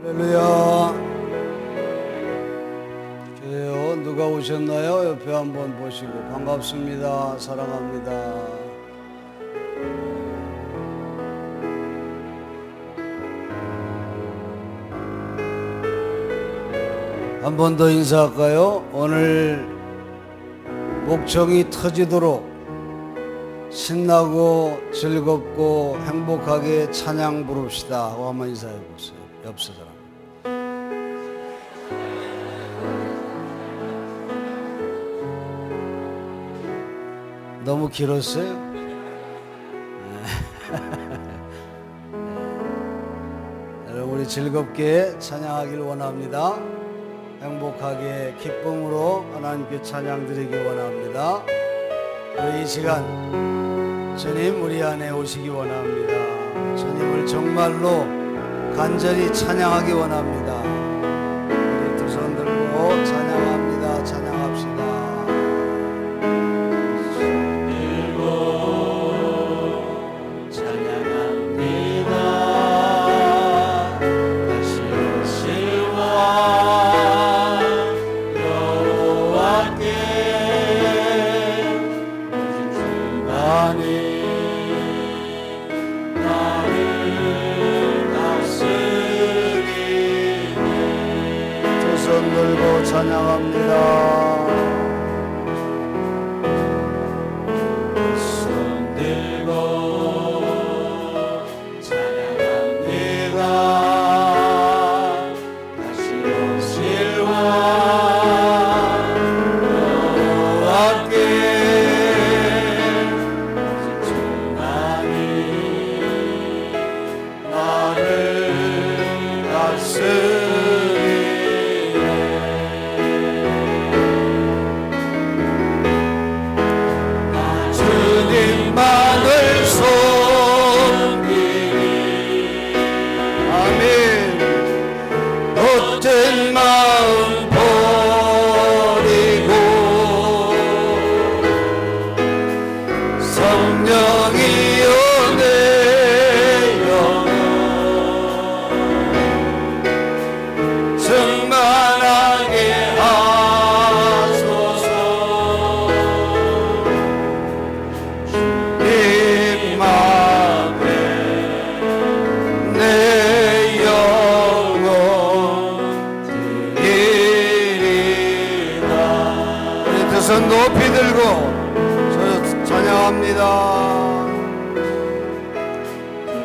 할렐루야. 그래요. 누가 오셨나요? 옆에 한번 보시고 반갑습니다. 사랑합니다. 한 번 더 인사할까요? 오늘 목청이 터지도록 신나고 즐겁고 행복하게 찬양 부릅시다 하고 한번 인사해 보세요. 옆 사람. 너무 길었어요? 여러분 우리 즐겁게 찬양하길 원합니다. 행복하게 기쁨으로 하나님께 찬양 드리기 원합니다. 이 시간 주님 우리 안에 오시기 원합니다. 주님을 정말로 간절히 찬양하기 원합니다. 우리 두 손 들고 찬양합니다. 찬양합시다. 찬양합니다. 손 들고 찬양합니다. 다시 오실 왕 여호와께 주만이 나를 다스리네. 손 높이 들고 찬양합니다.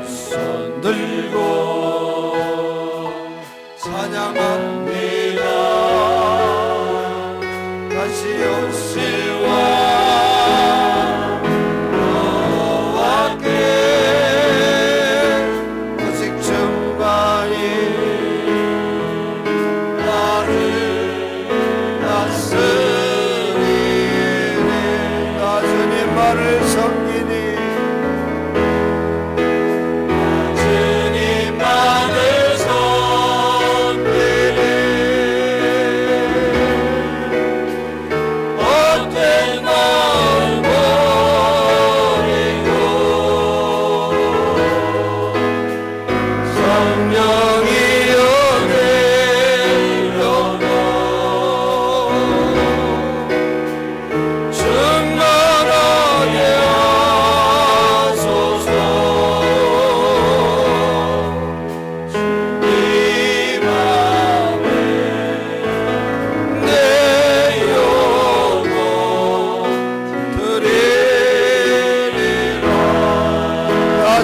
손 들고 찬양합니다. 다시 오실 왕 여호와께 오직 주만이 나를 다스리네. 주님만을 섬기니 주님만을 섬기니 못된 마음 버리고 성령이 여기 오고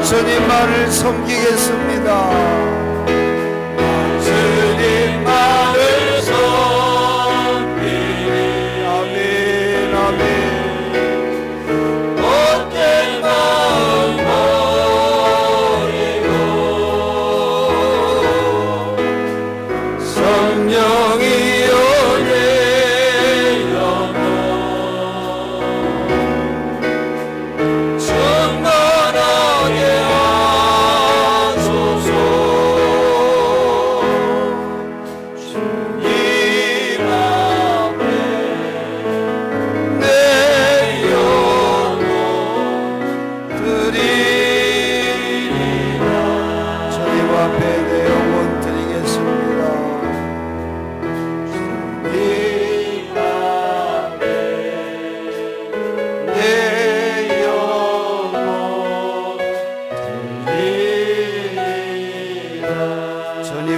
주님만을 섬기겠습니다. 주님만을 섬기니 아멘 아멘. 못된 마음 버리고 성령이 오게 여고 충만하게 하소서.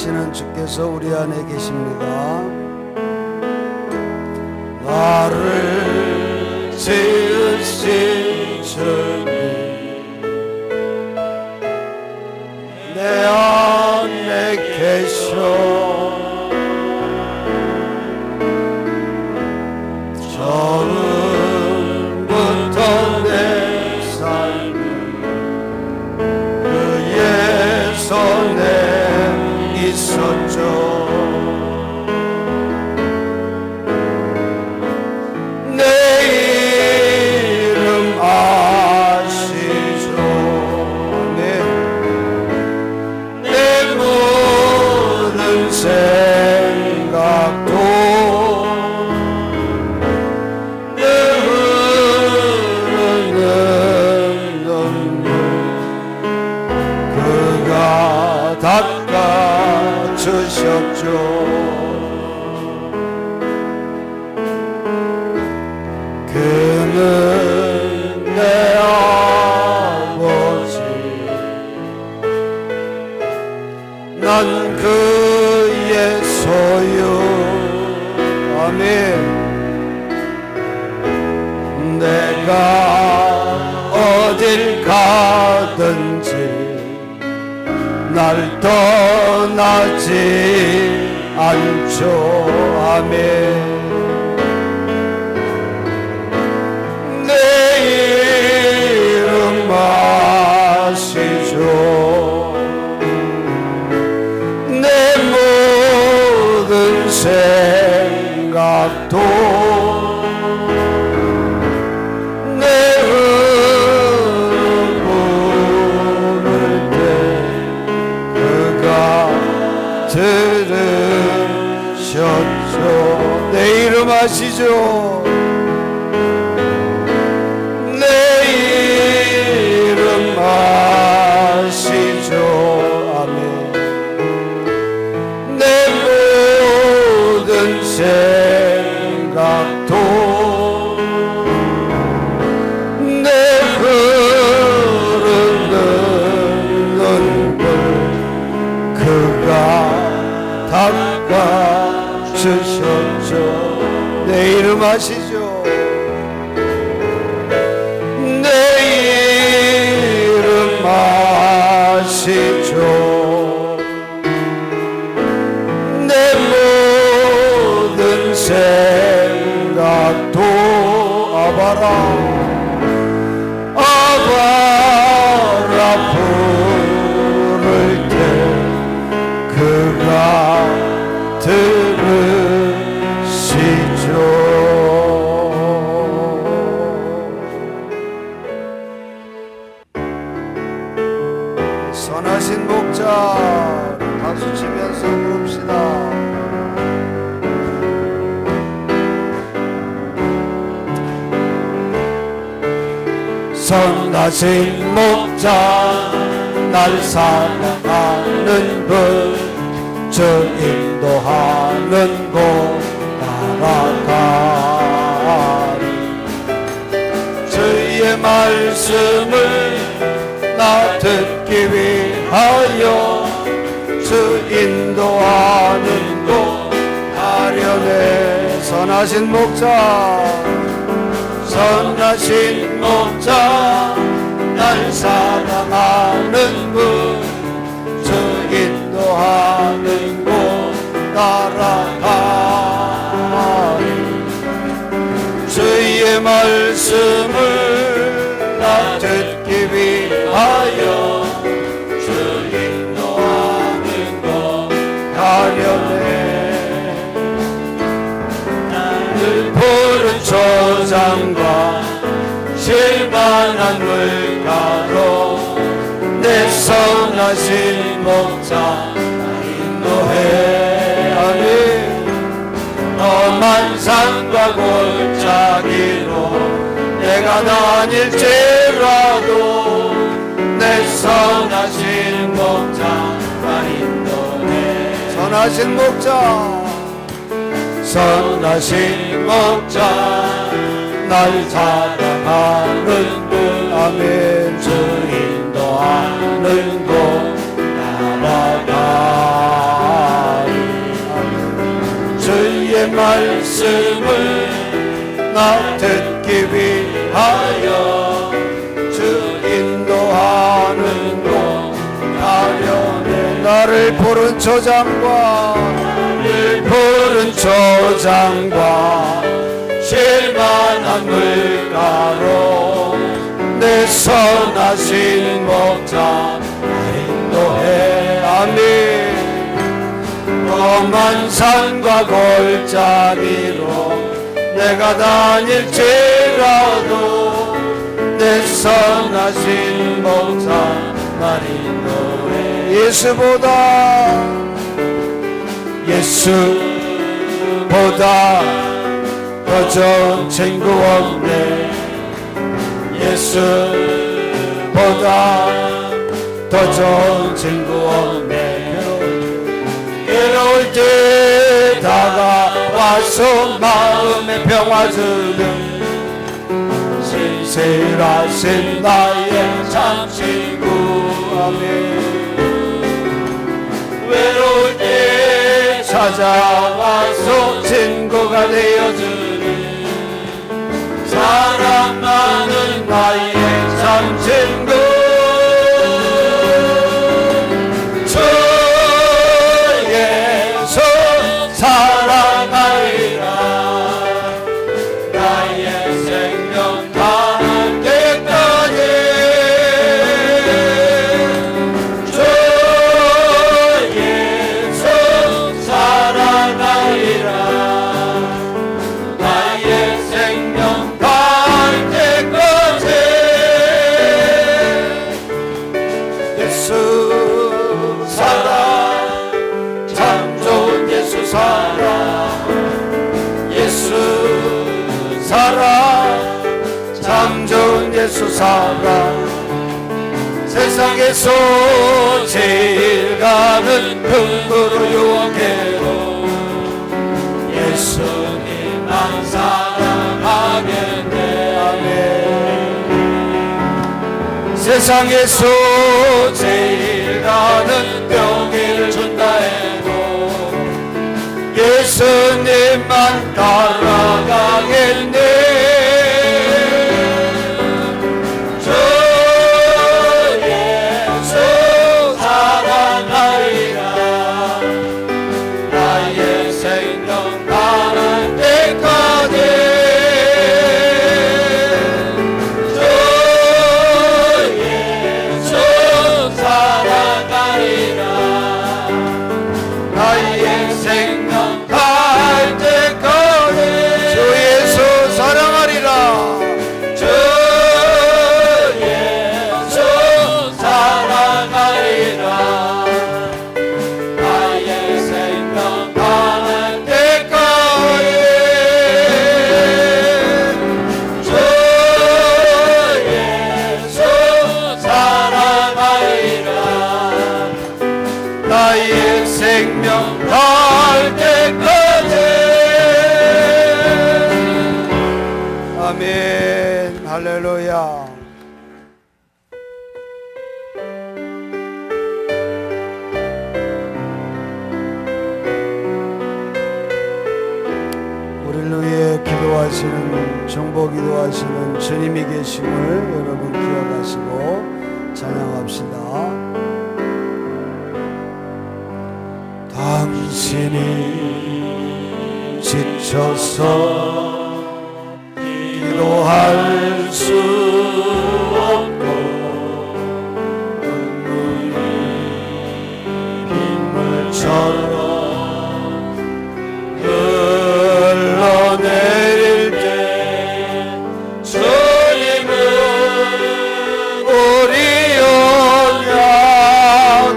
사시는 주께서 우리 안에 계십니다. 나를 지으신 주님 내 안에 계셔 처음부터 내 삶은 그의 손에 있었죠. 내 이름 아시죠. 내 모든 생각도 내 흐르는 눈물 그가 닦아주셨죠. 그는 내 아버지 난 그의 소유. 아멘. 내가 어딜 가든지 날 떠나지 않죠. 아멘. 내 이름 아시죠. 내 모든 생각도 내 흐름 부를 때 그가 들으셨죠. 내 이름 아시죠. 내 이름 아시죠. 아멘. 내 모든 생각도 내 흐르는 눈물 그가 닦아주셨죠. 내 이름 아시죠. 내 이름 아시죠. 내 모든 생각도 아바라 아바라 부를 때 그가 들으시죠. 선하신 목자 박수 치면서 부릅시다. 선하신 목자 날 사랑하는 분 저 인도하는 곳 따라가리. 주의 말씀을 나 듣기 위하여 주 인도하는 곳 가려네. 선하신 목자 선하신 목자 날 사랑하는 분 주 인도하는 곳 따라가리. 주의 말씀을 나 듣기 위하여 주 인도하는 곳 가려네. 늘 푸른 초장과 실만한 물가로 내 선하신 목자 인도해. 아멘. 험한 산과 골짜기로 내가 다닐지라도 내 선하신 목자 나 인도해. 선하신 목자 선하신 목자 날 사랑하는 분. 아멘. 주 인도하는 곳 따라가 말씀을 나 듣기 위하여 주 인도하는 곳 가려내 나를 부른 초장과 나를 부른 초장과 실만한 물가로 내 선하신 목자 인도해 아멘. 험한 산과 골짜기로 내가 다닐지라도 내 선하신 목자 날 인도해 예수보다 더 좋은 친구 없네. 예수보다 더 좋은 친구 없네. 괴로울 때 다가와서 마음의 평화 주는 신실하신 나의 참 친구 아멘. 외로울 때 찾아와서 친구가 되어주는 사랑 많은 나의 참 친구 주 예수 사랑하리라. 나의 생명 다할 때까지 주 예수 사랑하리라. 나의 생명 다할 때까지 예수 사랑 참 좋은 예수 사랑 예수 사랑 참 좋은 예수 사랑 세상에서 제일 가는 흠으로 유혹해도 예수님만 사랑하겠네 아멘. 세상에서 제일 가는 병기를 준다 해도 예수님만 따라가겠네. 주 예수 사랑하리라. 나의 생명 다할 때까지 주 예수 사랑하리라. 나의 생명 다할 때까지 주 예수 사랑하리라. 주 예수 사랑하리라. 나의 생명 다할 때까지 주 예수 사랑하리라. 나의 생명 다할 때까지 아멘. 할렐루야. 우리를 위해 기도하시는 정보 기도하시는 주님이 계심을 여러분 기억하시고 찬양합시다. 당신이 지쳐서 기도할 수 없고 눈물이 빗물처럼 흘러내릴 때 주님은 우리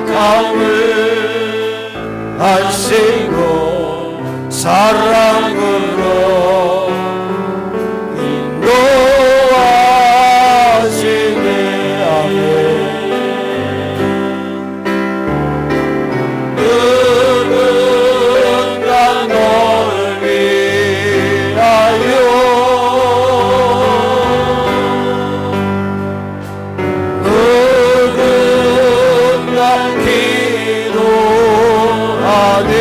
연약함을 하시고 사랑으로 인도하시네 아멘. 누군가 너를 위하여 누군가 기도하네.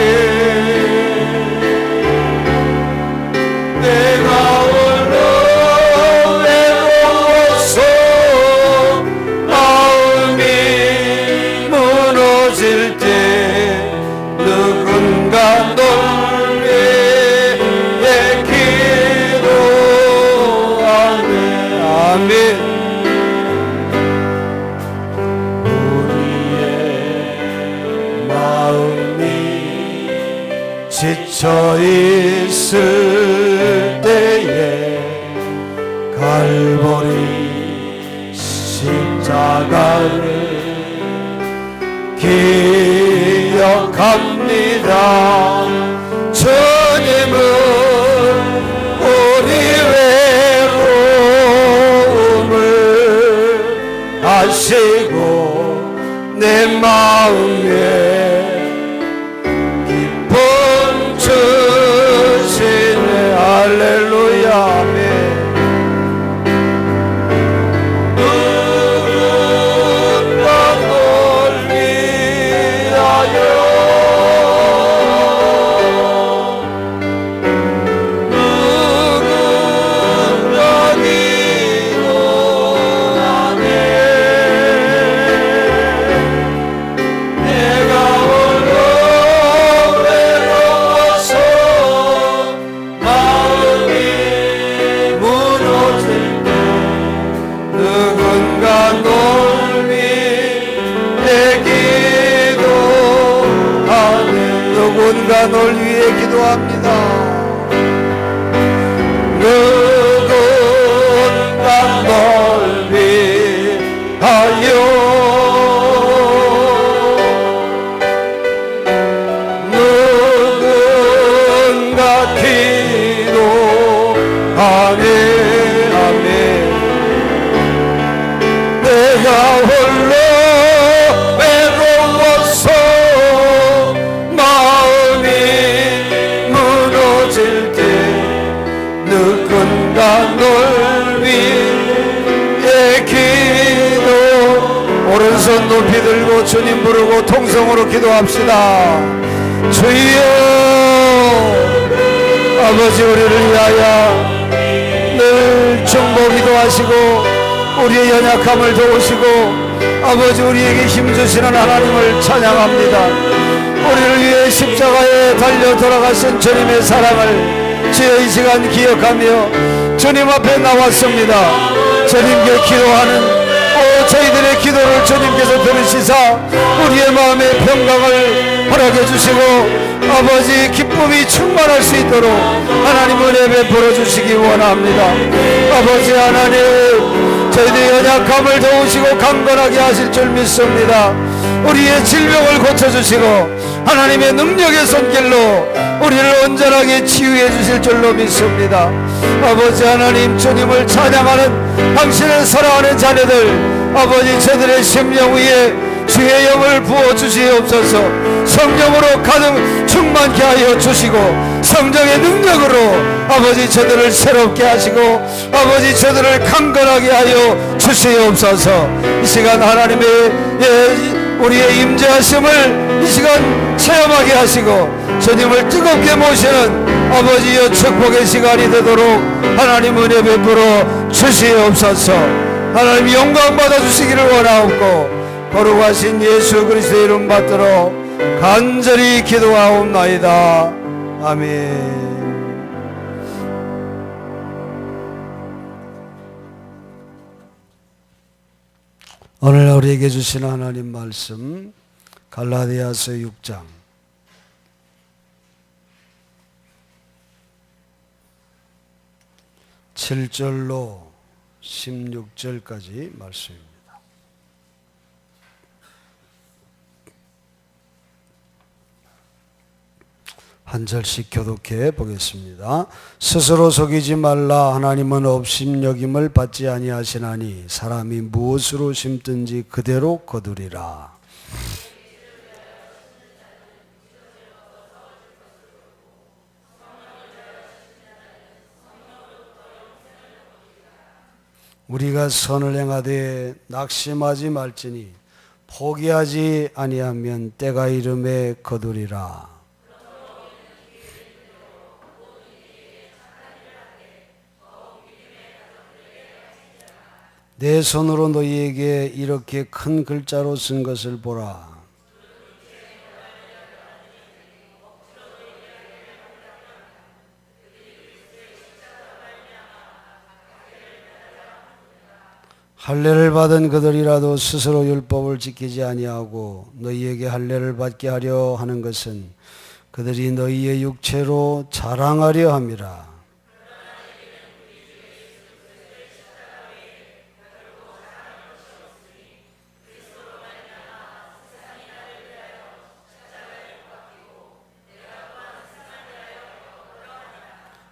지쳐 있을 때에 갈보리 십자가를 기억합니다. 주님은 우리 외로움을 아시고 내 마음에 기쁨 주시네. 할렐루야. 아멘. 누군가 널 위하여 누군가 기도하네. 내가 홀로 외로워서 마음이 무너질 때 누군가 널 위해 기도하네. 누군가 널 위해 기도합니다. 누군가 널 위하여 누군가 기도하네. 아멘. 내가 홀로 외로워서 마음이 무너질 때 누군가 널 위해 기도. 오른손 높이 들고 주님 부르고 통성으로 기도합시다. 주여 아버지, 우리를 위하여 늘 중보기도 하시고 우리의 연약함을 도우시고 아버지, 우리에게 힘주시는 하나님을 찬양합니다. 우리를 위해 십자가에 달려 돌아가신 주님의 사랑을 주여 이 시간 기억하며 주님 앞에 나왔습니다. 주님께 기도하는 저희들의 기도를 주님께서 들으시사 우리의 마음의 평강을 허락해 주시고 아버지, 기쁨이 충만할 수 있도록 하나님 은혜 베풀어 주시기 원합니다. 아버지 하나님, 저희들의 연약함을 도우시고 강건하게 하실 줄 믿습니다. 우리의 질병을 고쳐주시고 하나님의 능력의 손길로 우리를 온전하게 치유해 주실 줄로 믿습니다. 아버지 하나님, 주님을 찬양하는 당신을 사랑하는 자녀들 아버지, 저들의 심령 위에 주의 영을 부어주시옵소서. 성령으로 가득 충만케 하여 주시고 성령의 능력으로 아버지, 저들을 새롭게 하시고 아버지, 저들을 강건하게 하여 주시옵소서. 이 시간 하나님의 우리의 임재하심을 이 시간 체험하게 하시고 주님을 뜨겁게 모시는 아버지여 축복의 시간이 되도록 하나님 은혜 베풀어 주시옵소서. 하나님 영광 받아주시기를 원하옵고 거룩하신 예수 그리스도의 이름 받들어 간절히 기도하옵나이다. 아멘. 오늘 우리에게 주신 하나님 말씀 갈라디아서 6장 7절로 16절까지 말씀입니다. 한 절씩 교독해 보겠습니다. 스스로 속이지 말라. 하나님은 업신여김을 받지 아니하시나니 사람이 무엇으로 심든지 그대로 거두리라. 우리가 선을 행하되 낙심하지 말지니 포기하지 아니하면 때가 이름에 거두리라. 내 손으로 너희에게 이렇게 큰 글자로 쓴 것을 보라. 할례를 받은 그들이라도 스스로 율법을 지키지 아니하고 너희에게 할례를 받게 하려 하는 것은 그들이 너희의 육체로 자랑하려 함이라.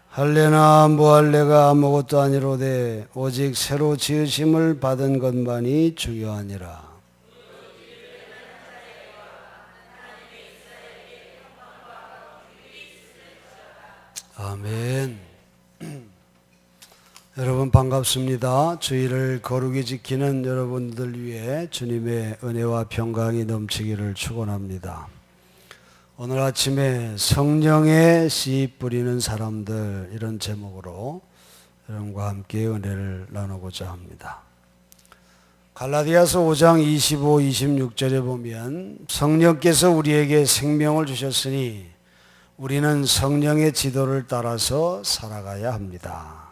할례나 무할례가 아무것도 아니로되 오직 새로 지으심을 받은 것만이 중요하니라. 아멘. 여러분 반갑습니다. 주일을 거룩히 지키는 여러분들 위해 주님의 은혜와 평강이 넘치기를 축원합니다. 오늘 아침에 성령의 씨 뿌리는 사람들, 이런 제목으로 여러분과 함께 은혜를 나누고자 합니다. 갈라디아서 5장 25, 26절에 보면 성령께서 우리에게 생명을 주셨으니 우리는 성령의 지도를 따라서 살아가야 합니다.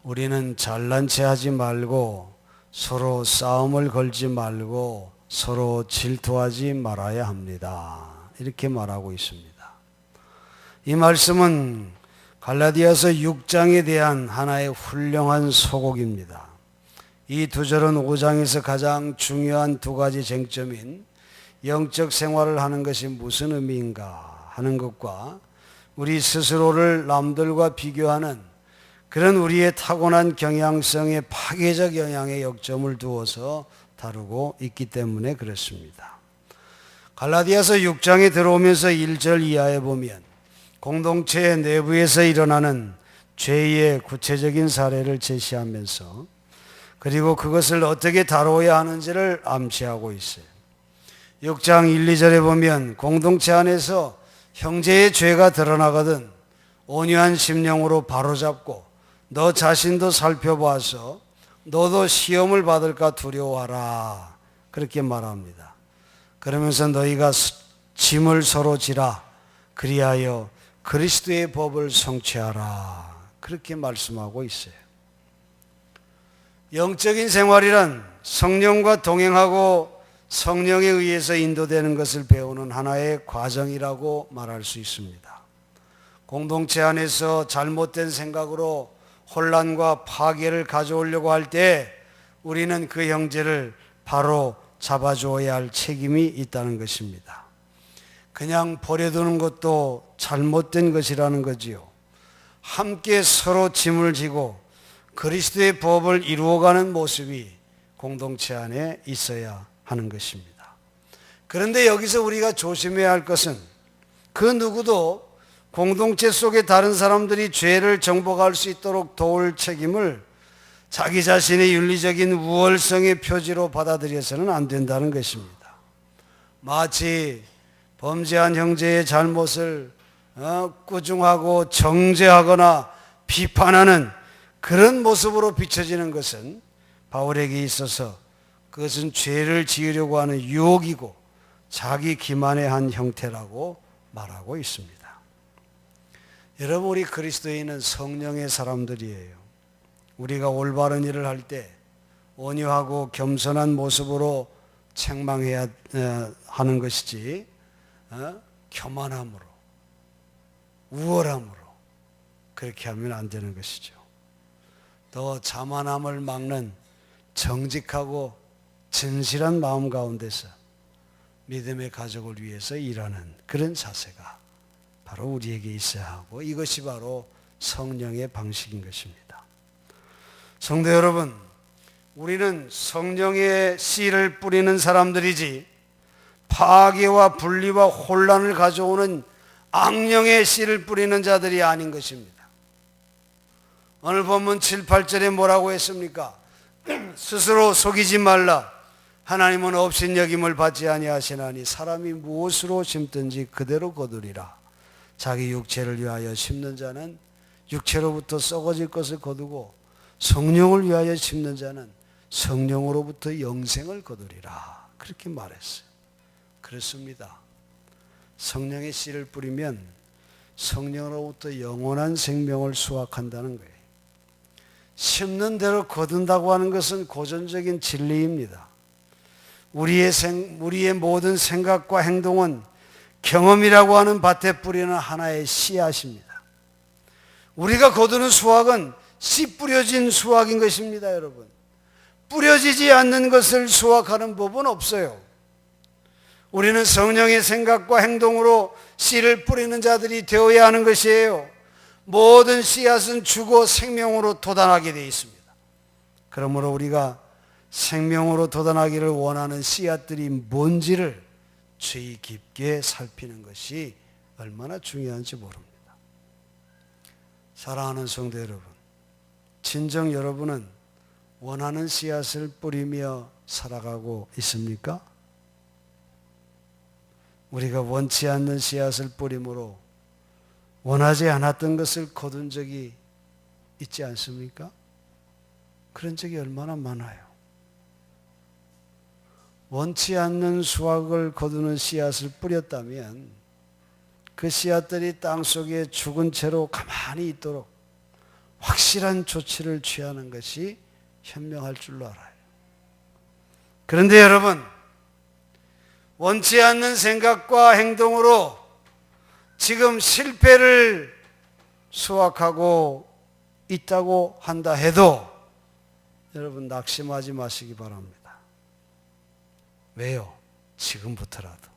우리는 잘난 체 하지 말고 서로 싸움을 걸지 말고 서로 질투하지 말아야 합니다. 이렇게 말하고 있습니다. 이 말씀은 갈라디아서 6장에 대한 하나의 훌륭한 소곡입니다. 이 두 절은 5장에서 가장 중요한 두 가지 쟁점인 영적 생활을 하는 것이 무슨 의미인가 하는 것과 우리 스스로를 남들과 비교하는 그런 우리의 타고난 경향성의 파괴적 영향에 역점을 두어서 다루고 있기 때문에 그렇습니다. 갈라디아서 6장에 들어오면서 1절 이하에 보면 공동체 내부에서 일어나는 죄의 구체적인 사례를 제시하면서 그리고 그것을 어떻게 다루어야 하는지를 암시하고 있어요. 6장 1, 2절에 보면 공동체 안에서 형제의 죄가 드러나거든 온유한 심령으로 바로잡고 너 자신도 살펴봐서 너도 시험을 받을까 두려워하라, 그렇게 말합니다. 그러면서 너희가 짐을 서로 지라 그리하여 그리스도의 법을 성취하라, 그렇게 말씀하고 있어요. 영적인 생활이란 성령과 동행하고 성령에 의해서 인도되는 것을 배우는 하나의 과정이라고 말할 수 있습니다. 공동체 안에서 잘못된 생각으로 혼란과 파괴를 가져오려고 할 때 우리는 그 형제를 바로 잡아주어야 할 책임이 있다는 것입니다. 그냥 버려두는 것도 잘못된 것이라는 거지요. 함께 서로 짐을 지고 그리스도의 법을 이루어가는 모습이 공동체 안에 있어야 하는 것입니다. 그런데 여기서 우리가 조심해야 할 것은 그 누구도 공동체 속에 다른 사람들이 죄를 정복할 수 있도록 도울 책임을 자기 자신의 윤리적인 우월성의 표지로 받아들여서는 안 된다는 것입니다. 마치 범죄한 형제의 잘못을 꾸중하고 정죄하거나 비판하는 그런 모습으로 비춰지는 것은 바울에게 있어서 그것은 죄를 지으려고 하는 유혹이고 자기 기만의 한 형태라고 말하고 있습니다. 여러분, 우리 그리스도인은 성령의 사람들이에요. 우리가 올바른 일을 할 때 온유하고 겸손한 모습으로 책망해야 하는 것이지 교만함으로 우월함으로 그렇게 하면 안 되는 것이죠. 더 자만함을 막는 정직하고 진실한 마음 가운데서 믿음의 가족을 위해서 일하는 그런 자세가 바로 우리에게 있어야 하고 이것이 바로 성령의 방식인 것입니다. 성도 여러분, 우리는 성령의 씨를 뿌리는 사람들이지 파괴와 분리와 혼란을 가져오는 악령의 씨를 뿌리는 자들이 아닌 것입니다. 오늘 본문 7, 8절에 뭐라고 했습니까? 스스로 속이지 말라. 하나님은 업신여김을 받지 아니하시나니 사람이 무엇으로 심든지 그대로 거두리라. 자기 육체를 위하여 심는 자는 육체로부터 썩어질 것을 거두고 성령을 위하여 심는 자는 성령으로부터 영생을 거두리라. 그렇게 말했어요. 그렇습니다. 성령의 씨를 뿌리면 성령으로부터 영원한 생명을 수확한다는 거예요. 심는 대로 거둔다고 하는 것은 고전적인 진리입니다. 우리의 모든 생각과 행동은 경험이라고 하는 밭에 뿌리는 하나의 씨앗입니다. 우리가 거두는 수확은 씨 뿌려진 수확인 것입니다, 여러분. 뿌려지지 않는 것을 수확하는 법은 없어요. 우리는 성령의 생각과 행동으로 씨를 뿌리는 자들이 되어야 하는 것이에요. 모든 씨앗은 죽어 생명으로 돋아나게 되어 있습니다. 그러므로 우리가 생명으로 돋아나기를 원하는 씨앗들이 뭔지를 주의 깊게 살피는 것이 얼마나 중요한지 모릅니다. 사랑하는 성도 여러분, 진정 여러분은 원하는 씨앗을 뿌리며 살아가고 있습니까? 우리가 원치 않는 씨앗을 뿌림으로 원하지 않았던 것을 거둔 적이 있지 않습니까? 그런 적이 얼마나 많아요. 원치 않는 수확을 거두는 씨앗을 뿌렸다면 그 씨앗들이 땅속에 죽은 채로 가만히 있도록 확실한 조치를 취하는 것이 현명할 줄로 알아요. 그런데 여러분, 원치 않는 생각과 행동으로 지금 실패를 수확하고 있다고 한다 해도 여러분 낙심하지 마시기 바랍니다. 왜요? 지금부터라도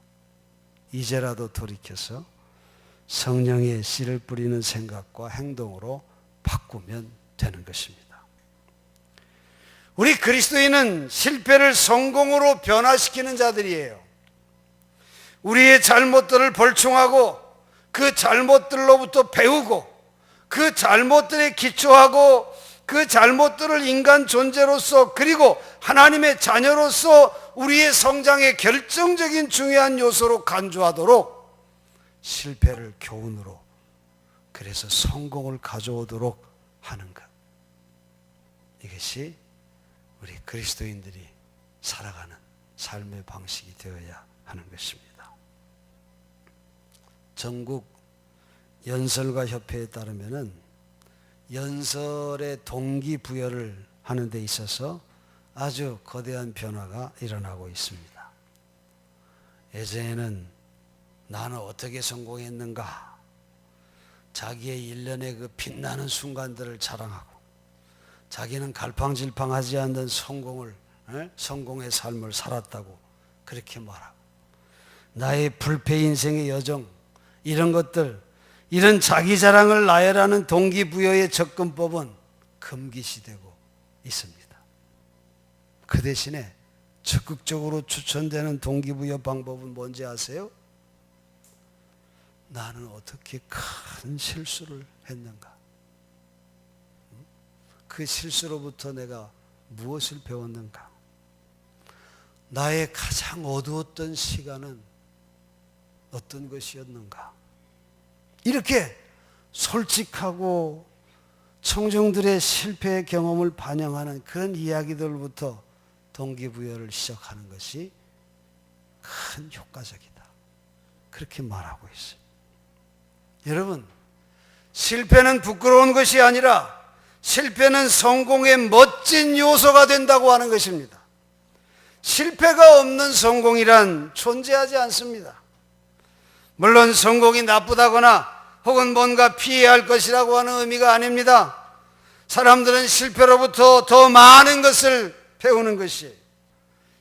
이제라도 돌이켜서 성령의 씨를 뿌리는 생각과 행동으로 바꾸면 되는 것입니다. 우리 그리스도인은 실패를 성공으로 변화시키는 자들이에요. 우리의 잘못들을 벌충하고 그 잘못들로부터 배우고 그 잘못들에 기초하고 그 잘못들을 인간 존재로서 그리고 하나님의 자녀로서 우리의 성장의 결정적인 중요한 요소로 간주하도록 실패를 교훈으로, 그래서 성공을 가져오도록 하는 것, 이것이 우리 그리스도인들이 살아가는 삶의 방식이 되어야 하는 것입니다. 전국 연설가 협회에 따르면은 연설의 동기부여를 하는 데 있어서 아주 거대한 변화가 일어나고 있습니다. 예전에는 나는 어떻게 성공했는가, 자기의 일련의 그 빛나는 순간들을 자랑하고 자기는 갈팡질팡하지 않는 성공의 삶을 살았다고 그렇게 말하고, 나의 불패 인생의 여정, 이런 것들, 이런 자기 자랑을 나열하는 동기부여의 접근법은 금기시되고 있습니다. 그 대신에 적극적으로 추천되는 동기부여 방법은 뭔지 아세요? 나는 어떻게 큰 실수를 했는가? 그 실수로부터 내가 무엇을 배웠는가? 나의 가장 어두웠던 시간은 어떤 것이었는가? 이렇게 솔직하고 청중들의 실패의 경험을 반영하는 그런 이야기들부터 동기부여를 시작하는 것이 큰 효과적이다, 그렇게 말하고 있어요. 여러분, 실패는 부끄러운 것이 아니라 실패는 성공의 멋진 요소가 된다고 하는 것입니다. 실패가 없는 성공이란 존재하지 않습니다. 물론 성공이 나쁘다거나 혹은 뭔가 피해야 할 것이라고 하는 의미가 아닙니다. 사람들은 실패로부터 더 많은 것을 배우는 것이,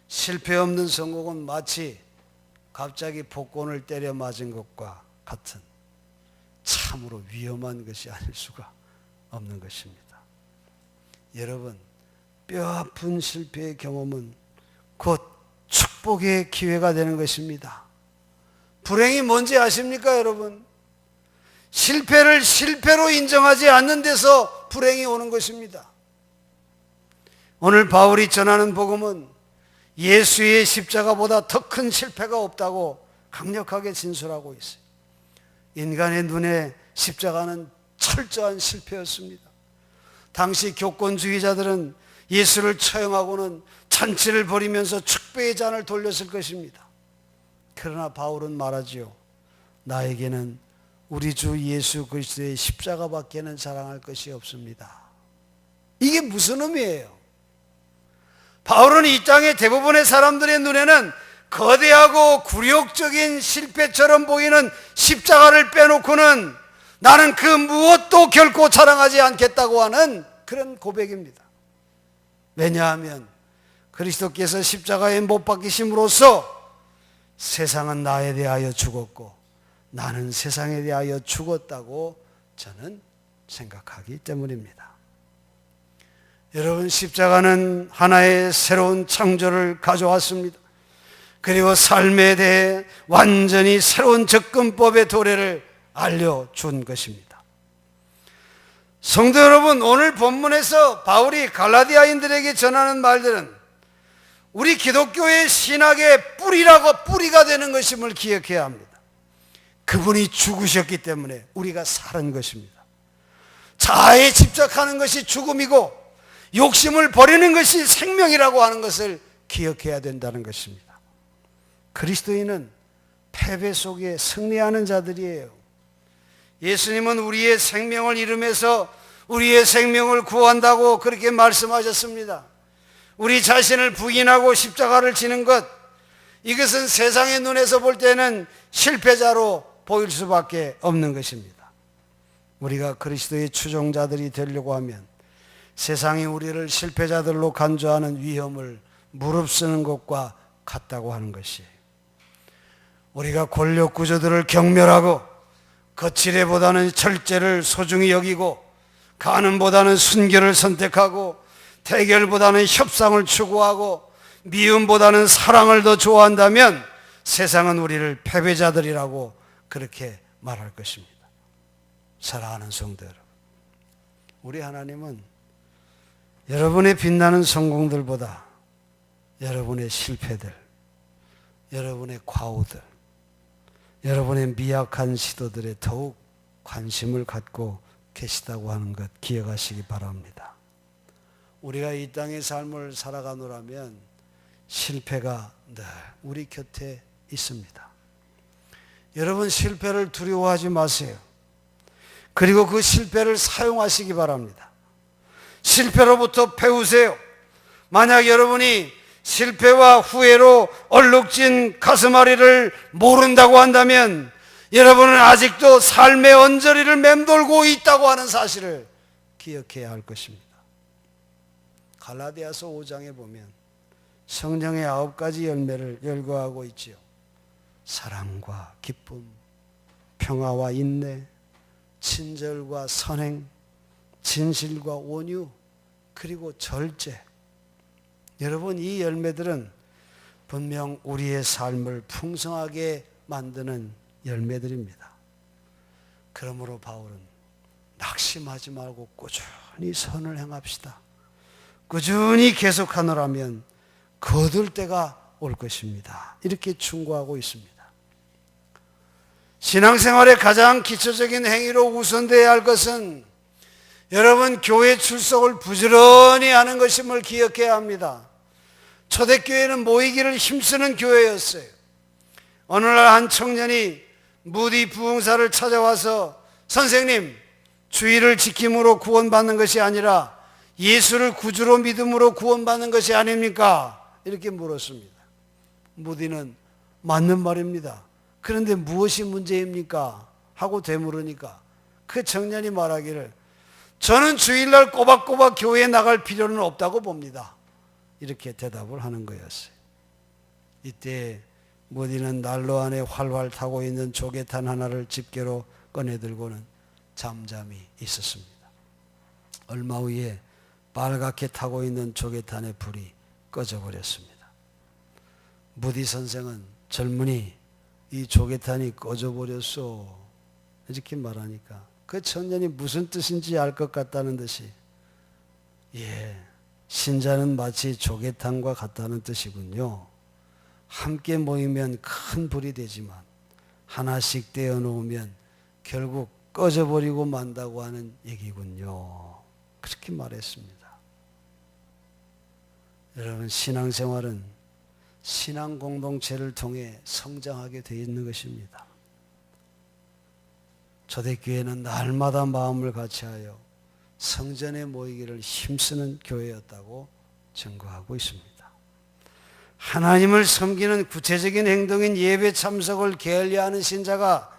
실패 없는 성공은 마치 갑자기 복권을 때려 맞은 것과 같은 참으로 위험한 것이 아닐 수가 없는 것입니다. 여러분, 뼈아픈 실패의 경험은 곧 축복의 기회가 되는 것입니다. 불행이 뭔지 아십니까, 여러분? 실패를 실패로 인정하지 않는 데서 불행이 오는 것입니다. 오늘 바울이 전하는 복음은 예수의 십자가보다 더 큰 실패가 없다고 강력하게 진술하고 있어요. 인간의 눈에 십자가는 철저한 실패였습니다. 당시 교권주의자들은 예수를 처형하고는 잔치를 벌이면서 축배의 잔을 돌렸을 것입니다. 그러나 바울은 말하지요. 나에게는 우리 주 예수 그리스도의 십자가밖에는 자랑할 것이 없습니다. 이게 무슨 의미예요? 바울은 이 땅의 대부분의 사람들의 눈에는 거대하고 굴욕적인 실패처럼 보이는 십자가를 빼놓고는 나는 그 무엇도 결코 자랑하지 않겠다고 하는 그런 고백입니다. 왜냐하면 그리스도께서 십자가에 못 박히심으로써 세상은 나에 대하여 죽었고 나는 세상에 대하여 죽었다고 저는 생각하기 때문입니다. 여러분, 십자가는 하나의 새로운 창조를 가져왔습니다. 그리고 삶에 대해 완전히 새로운 접근법의 도래를 알려준 것입니다. 성도 여러분, 오늘 본문에서 바울이 갈라디아인들에게 전하는 말들은 우리 기독교의 신학의 뿌리가 되는 것임을 기억해야 합니다. 그분이 죽으셨기 때문에 우리가 사는 것입니다. 자아에 집착하는 것이 죽음이고 욕심을 버리는 것이 생명이라고 하는 것을 기억해야 된다는 것입니다. 그리스도인은 패배 속에 승리하는 자들이에요. 예수님은 우리의 생명을 잃으면서 우리의 생명을 구한다고 그렇게 말씀하셨습니다. 우리 자신을 부인하고 십자가를 지는 것, 이것은 세상의 눈에서 볼 때는 실패자로 보일 수밖에 없는 것입니다. 우리가 그리스도의 추종자들이 되려고 하면 세상이 우리를 실패자들로 간주하는 위험을 무릅쓰는 것과 같다고 하는 것이에요. 우리가 권력 구조들을 경멸하고 거칠애보다는 절제를 소중히 여기고 간음보다는 순결을 선택하고 대결보다는 협상을 추구하고 미움보다는 사랑을 더 좋아한다면 세상은 우리를 패배자들이라고 그렇게 말할 것입니다. 사랑하는 성도 여러분, 우리 하나님은 여러분의 빛나는 성공들보다 여러분의 실패들, 여러분의 과오들, 여러분의 미약한 시도들에 더욱 관심을 갖고 계시다고 하는 것 기억하시기 바랍니다. 우리가 이 땅의 삶을 살아가노라면 실패가 늘 우리 곁에 있습니다. 여러분, 실패를 두려워하지 마세요. 그리고 그 실패를 사용하시기 바랍니다. 실패로부터 배우세요. 만약 여러분이 실패와 후회로 얼룩진 가슴앓이를 모른다고 한다면 여러분은 아직도 삶의 언저리를 맴돌고 있다고 하는 사실을 기억해야 할 것입니다. 갈라디아서 5장에 보면 성령의 9가지 열매를 열거하고 있지요. 사랑과 기쁨, 평화와 인내, 친절과 선행, 진실과 온유, 그리고 절제. 여러분, 이 열매들은 분명 우리의 삶을 풍성하게 만드는 열매들입니다. 그러므로 바울은 낙심하지 말고 꾸준히 선을 행합시다. 꾸준히 계속하노라면 거둘 때가 올 것입니다. 이렇게 충고하고 있습니다. 신앙생활의 가장 기초적인 행위로 우선되어야 할 것은 여러분, 교회 출석을 부지런히 하는 것임을 기억해야 합니다. 초대교회는 모이기를 힘쓰는 교회였어요. 어느 날 한 청년이 무디 부흥사를 찾아와서 선생님, 주의를 지킴으로 구원받는 것이 아니라 예수를 구주로 믿음으로 구원받는 것이 아닙니까? 이렇게 물었습니다. 무디는 맞는 말입니다. 그런데 무엇이 문제입니까? 하고 되물으니까 그 청년이 말하기를 저는 주일날 꼬박꼬박 교회에 나갈 필요는 없다고 봅니다. 이렇게 대답을 하는 거였어요. 이때 무디는 난로 안에 활활 타고 있는 조개탄 하나를 집게로 꺼내들고는 잠잠히 있었습니다. 얼마 후에 빨갛게 타고 있는 조개탄의 불이 꺼져버렸습니다. 무디 선생은 젊은이, 이 조개탄이 꺼져버렸어, 이렇게 말하니까 그 청년이 무슨 뜻인지 알 것 같다는 듯이, 신자는 마치 조개탄과 같다는 뜻이군요. 함께 모이면 큰 불이 되지만 하나씩 떼어 놓으면 결국 꺼져버리고 만다고 하는 얘기군요. 그렇게 말했습니다. 여러분, 신앙생활은 신앙 공동체를 통해 성장하게 되어 있는 것입니다. 초대교회는 날마다 마음을 같이하여 성전에 모이기를 힘쓰는 교회였다고 증거하고 있습니다. 하나님을 섬기는 구체적인 행동인 예배 참석을 게을리하는 신자가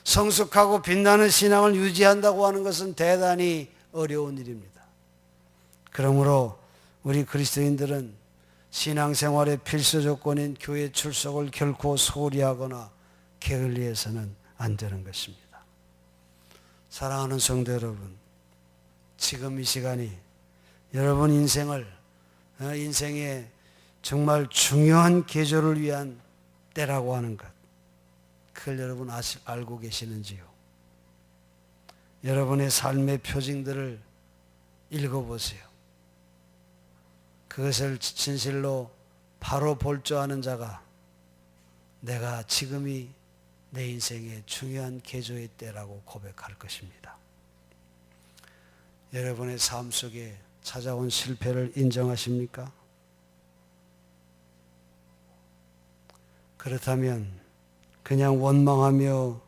성숙하고 빛나는 신앙을 유지한다고 하는 것은 대단히 어려운 일입니다. 그러므로 우리 그리스도인들은 신앙생활의 필수 조건인 교회 출석을 결코 소홀히 하거나 게을리해서는 안 되는 것입니다. 사랑하는 성도 여러분, 지금 이 시간이 여러분 인생의 정말 중요한 계절을 위한 때라고 하는 것, 그걸 여러분 알고 계시는지요? 여러분의 삶의 표징들을 읽어보세요. 그것을 진실로 바로 볼 줄 아는 자가 내가 지금이 내 인생의 중요한 계조의 때라고 고백할 것입니다. 여러분의 삶 속에 찾아온 실패를 인정하십니까? 그렇다면 그냥 원망하며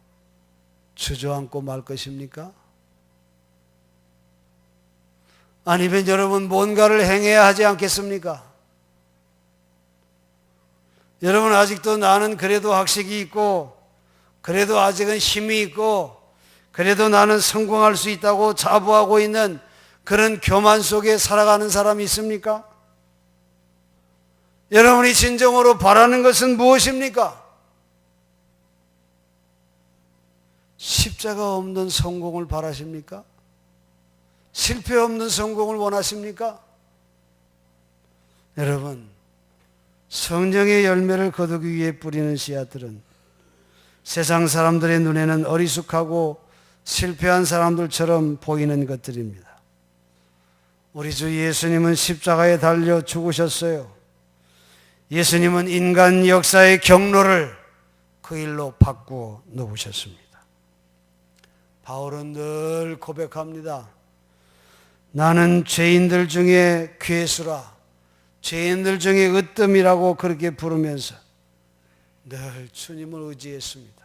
주저앉고 말 것입니까? 아니면 여러분 뭔가를 행해야 하지 않겠습니까? 여러분 아직도 나는 그래도 학식이 있고 그래도 아직은 힘이 있고 그래도 나는 성공할 수 있다고 자부하고 있는 그런 교만 속에 살아가는 사람이 있습니까? 여러분이 진정으로 바라는 것은 무엇입니까? 십자가 없는 성공을 바라십니까? 실패 없는 성공을 원하십니까? 여러분, 성령의 열매를 거두기 위해 뿌리는 씨앗들은 세상 사람들의 눈에는 어리숙하고 실패한 사람들처럼 보이는 것들입니다. 우리 주 예수님은 십자가에 달려 죽으셨어요. 예수님은 인간 역사의 경로를 그 일로 바꾸어 놓으셨습니다. 바울은 늘 고백합니다. 나는 죄인들 중에 괴수라, 죄인들 중에 으뜸이라고 그렇게 부르면서 늘 주님을 의지했습니다.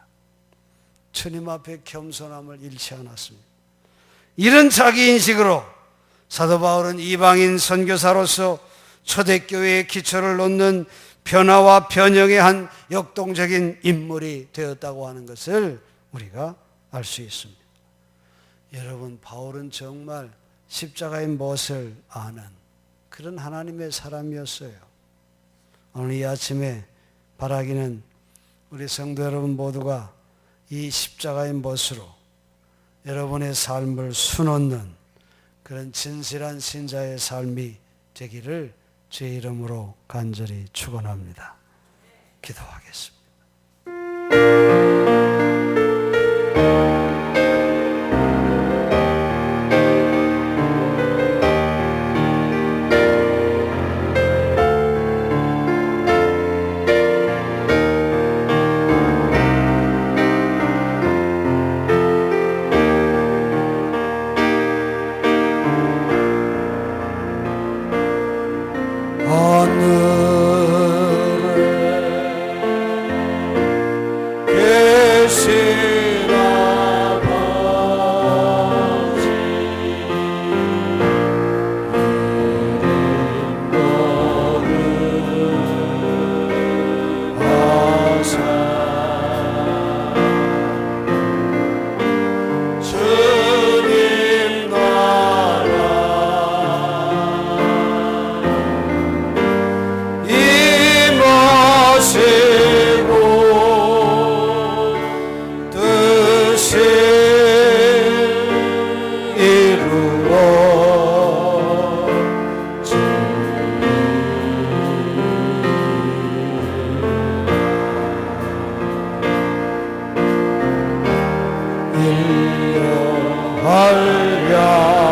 주님 앞에 겸손함을 잃지 않았습니다. 이런 자기인식으로 사도 바울은 이방인 선교사로서 초대교회의 기초를 놓는 변화와 변형의 한 역동적인 인물이 되었다고 하는 것을 우리가 알 수 있습니다. 여러분, 바울은 정말 십자가의 멋을 아는 그런 하나님의 사람이었어요. 오늘 이 아침에 바라기는 우리 성도 여러분 모두가 이 십자가의 멋으로 여러분의 삶을 수놓는 그런 진실한 신자의 삶이 되기를 주의 이름으로 간절히 축원합니다. 기도하겠습니다. 할렐루야.